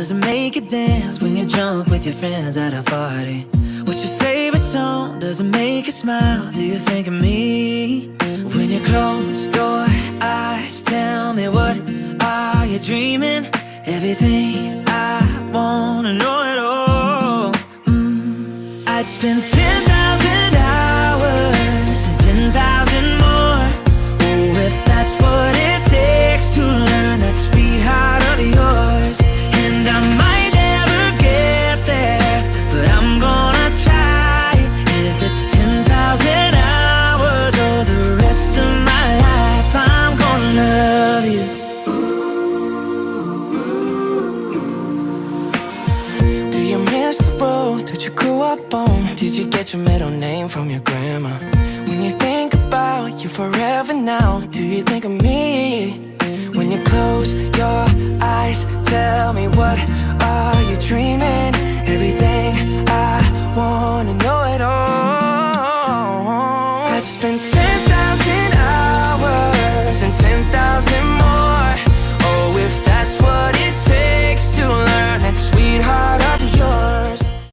Does it make you dance when you're drunk with your friends at a party? What's your favorite song? Does it make you smile? Do you think of me? When you close your eyes, tell me, what are you dreaming? Everything I wanna know it all. I'd spend 10,000 hours and 10,000 more. Oh, if that's what it takes to learn that sweet heart of yours. And I might never get there, but I'm gonna try. If it's 10,000 hours or the rest of my life, I'm gonna love you. Do you miss the road that you grew up on? Did you get your middle name from your grandma? When you think about you forever now, do you think of me? When you close your eyes, tell me, what are you dreaming? Everything I wanna know it all. I'd spend